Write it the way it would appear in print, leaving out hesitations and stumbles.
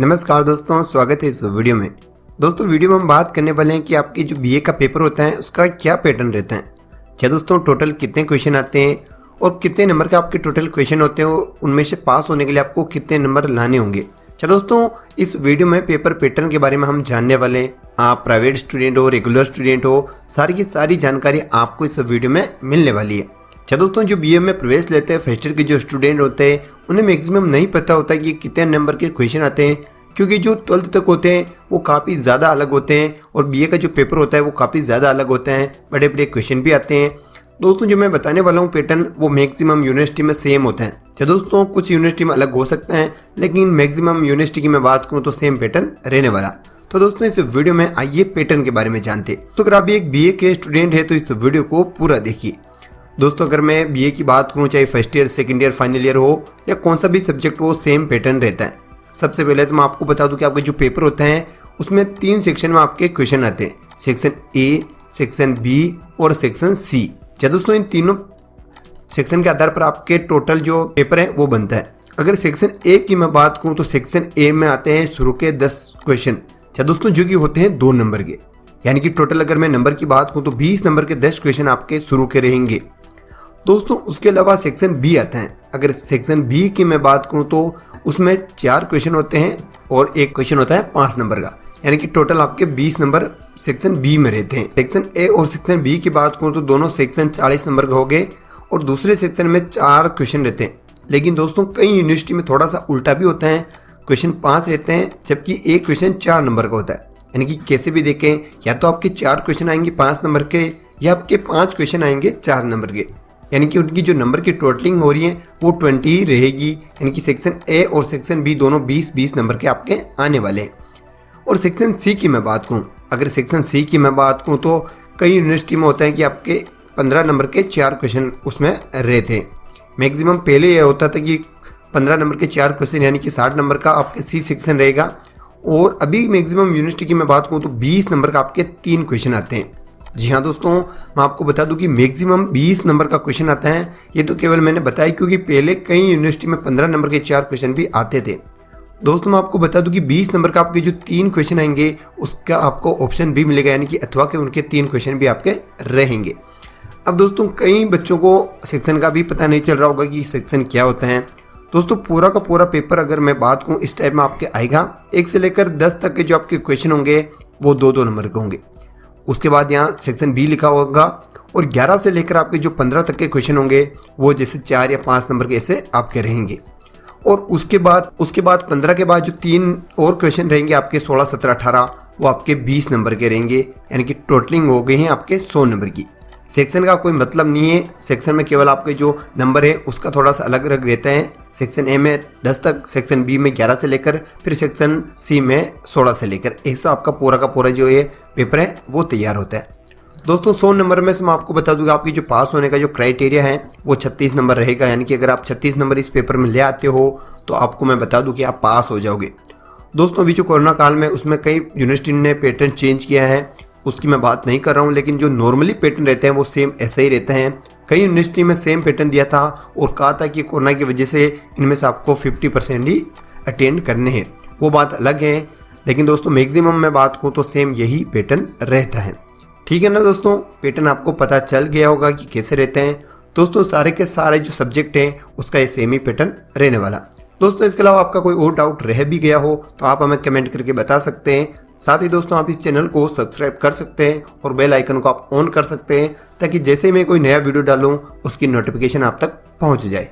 नमस्कार दोस्तों, स्वागत है इस वीडियो में। दोस्तों वीडियो में हम बात करने वाले हैं कि आपकी जो बीए का पेपर होता है उसका क्या पैटर्न रहता है। अच्छा दोस्तों, टोटल कितने क्वेश्चन आते हैं और कितने नंबर के आपके टोटल क्वेश्चन होते हैं, उनमें से पास होने के लिए आपको कितने नंबर लाने होंगे। अच्छा दोस्तों, इस वीडियो में पेपर पैटर्न के बारे में हम जानने वाले हैं। आप प्राइवेट स्टूडेंट हो, रेगुलर स्टूडेंट हो, सारी की सारी जानकारी आपको इस वीडियो में मिलने वाली है। अच्छा दोस्तों, जो बीए में प्रवेश लेते हैं फर्स्ट ईयर के जो स्टूडेंट होते हैं उन्हें मैक्सिमम नहीं पता होता कि कितने नंबर के क्वेश्चन आते हैं, क्योंकि जो 12th तक होते हैं वो काफ़ी ज़्यादा अलग होते हैं और बीए का जो पेपर होता है वो काफ़ी ज़्यादा अलग होता है। बड़े बड़े क्वेश्चन भी आते हैं। दोस्तों जो मैं बताने वाला हूँ पैटर्न वो मैक्सिमम यूनिवर्सिटी में सेम होता है। अच्छा दोस्तों, कुछ यूनिवर्सिटी में अलग हो सकता है, लेकिन मैक्सिमम यूनिवर्सिटी की मैं बात करूँ तो सेम पैटर्न रहने वाला। तो दोस्तों इस वीडियो में आइए पैटर्न के बारे में जानते। तो अगर आप एक बीए के स्टूडेंट है तो इस वीडियो को पूरा देखिए। दोस्तों अगर मैं बीए की बात करूं, चाहे first year, second year, final year हो या कौन सा भी सब्जेक्ट हो, सेम पैटर्न रहता है। सबसे पहले तो मैं आपको बता दूं कि आपके जो पेपर होते हैं उसमें 3 सेक्शन में आपके क्वेश्चन आते हैं, सेक्शन ए, सेक्शन बी और सेक्शन सी। क्या दोस्तों, इन तीनों सेक्शन के आधार पर आपके टोटल जो पेपर है वो बनता है। अगर सेक्शन ए की मैं बात करूँ तो सेक्शन ए में आते हैं शुरू के 10 क्वेश्चन। क्या दोस्तों, जो कि होते हैं 2 नंबर के, यानी कि टोटल अगर मैं नंबर की बात करूँ तो 20 नंबर के 10 क्वेश्चन आपके शुरू के रहेंगे। दोस्तों उसके अलावा सेक्शन बी आता है। अगर सेक्शन बी की मैं बात करूं तो उसमें 4 क्वेश्चन होते हैं और 1 क्वेश्चन होता है 5 नंबर का, यानी कि टोटल आपके 20 नंबर सेक्शन बी में रहते हैं। सेक्शन ए और सेक्शन बी की बात करूं तो दोनों सेक्शन 40 नंबर के हो गए और दूसरे सेक्शन में 4 क्वेश्चन रहते हैं। लेकिन दोस्तों कई यूनिवर्सिटी में थोड़ा सा उल्टा भी होता है, क्वेश्चन 5 रहते हैं जबकि 1 क्वेश्चन 4 नंबर का होता है। यानी कि कैसे भी देखें, या तो आपके 4 क्वेश्चन आएंगे 5 नंबर के या आपके 5 क्वेश्चन आएंगे 4 नंबर के, यानी कि उनकी जो नंबर की टोटलिंग हो रही है वो 20 ही रहेगी। यानी कि सेक्शन ए और सेक्शन बी दोनों 20-20 नंबर के आपके आने वाले हैं। और सेक्शन सी की मैं बात करूँ, अगर सेक्शन सी की मैं बात करूँ तो कई यूनिवर्सिटी में होता है कि आपके 15 नंबर के 4 क्वेश्चन उसमें रहते हैं। मैक्सिमम पहले यह होता था कि 15 नंबर के 4 क्वेश्चन यानी कि 60 नंबर का आपके सी सेक्शन रहेगा, और अभी मैक्सिमम यूनिवर्सिटी की मैं बात करूँ तो 20 नंबर का आपके 3 क्वेश्चन आते हैं। जी हाँ दोस्तों, मैं आपको बता दूं कि मैक्सिमम 20 नंबर का क्वेश्चन आता है। ये तो केवल मैंने बताया क्योंकि पहले कई यूनिवर्सिटी में 15 नंबर के 4 क्वेश्चन भी आते थे। दोस्तों मैं आपको बता दूं कि 20 नंबर का आपके जो 3 क्वेश्चन आएंगे उसका आपको ऑप्शन भी मिलेगा, यानी कि अथवा के उनके 3 क्वेश्चन भी आपके रहेंगे। अब दोस्तों कई बच्चों को सेक्शन का भी पता नहीं चल रहा होगा कि सेक्शन क्या होता है। दोस्तों पूरा का पूरा पेपर अगर मैं बात करूँ इस टाइप में आपके आएगा। 1 से लेकर 10 तक के जो आपके क्वेश्चन होंगे वो 2-2 नंबर के होंगे। उसके बाद यहाँ सेक्शन बी लिखा होगा और 11 से लेकर आपके जो 15 तक के क्वेश्चन होंगे वो जैसे 4 या 5 नंबर के ऐसे आपके रहेंगे। और उसके बाद 15 के बाद जो 3 और क्वेश्चन रहेंगे आपके 16, 17, 18 वो आपके 20 नंबर के रहेंगे, यानी कि टोटलिंग हो गई है आपके 100 नंबर की। सेक्शन का कोई मतलब नहीं है, सेक्शन में केवल आपके जो नंबर है उसका थोड़ा सा अलग अलग रहता है। सेक्शन ए में 10 तक, सेक्शन बी में 11 से लेकर, फिर सेक्शन सी में 16 से लेकर, ऐसा आपका पूरा का पूरा जो ये पेपर है वो तैयार होता है। दोस्तों 100 नंबर में से मैं आपको बता दूंगा आपकी जो पास होने का जो क्राइटेरिया है वो 36 नंबर रहेगा, यानी कि अगर आप 36 नंबर इस पेपर में ले आते हो तो आपको मैं बता दूँ कि आप पास हो जाओगे। दोस्तों अभी जो कोरोना काल में उसमें कई यूनिवर्सिटी ने पैटर्न चेंज किया है, उसकी मैं बात नहीं कर रहा हूँ, लेकिन जो नॉर्मली पैटर्न रहते हैं वो सेम ऐसे ही रहते हैं। कई यूनिवर्सिटी में सेम पैटर्न दिया था और कहा था कि कोरोना की वजह से इनमें से आपको 50% ही अटेंड करने हैं, वो बात अलग है। लेकिन दोस्तों मैक्सिमम मैं बात करूँ तो सेम यही पैटर्न रहता है। ठीक है ना दोस्तों, पैटर्न आपको पता चल गया होगा कि कैसे रहते हैं। दोस्तों सारे के सारे जो सब्जेक्ट हैं उसका ये सेम ही पैटर्न रहने वाला। दोस्तों इसके अलावा आपका कोई और डाउट रह भी गया हो तो आप हमें कमेंट करके बता सकते हैं। साथ ही दोस्तों आप इस चैनल को सब्सक्राइब कर सकते हैं और बेल आइकन को आप ऑन कर सकते हैं, ताकि जैसे ही मैं कोई नया वीडियो डालूं उसकी नोटिफिकेशन आप तक पहुंच जाए।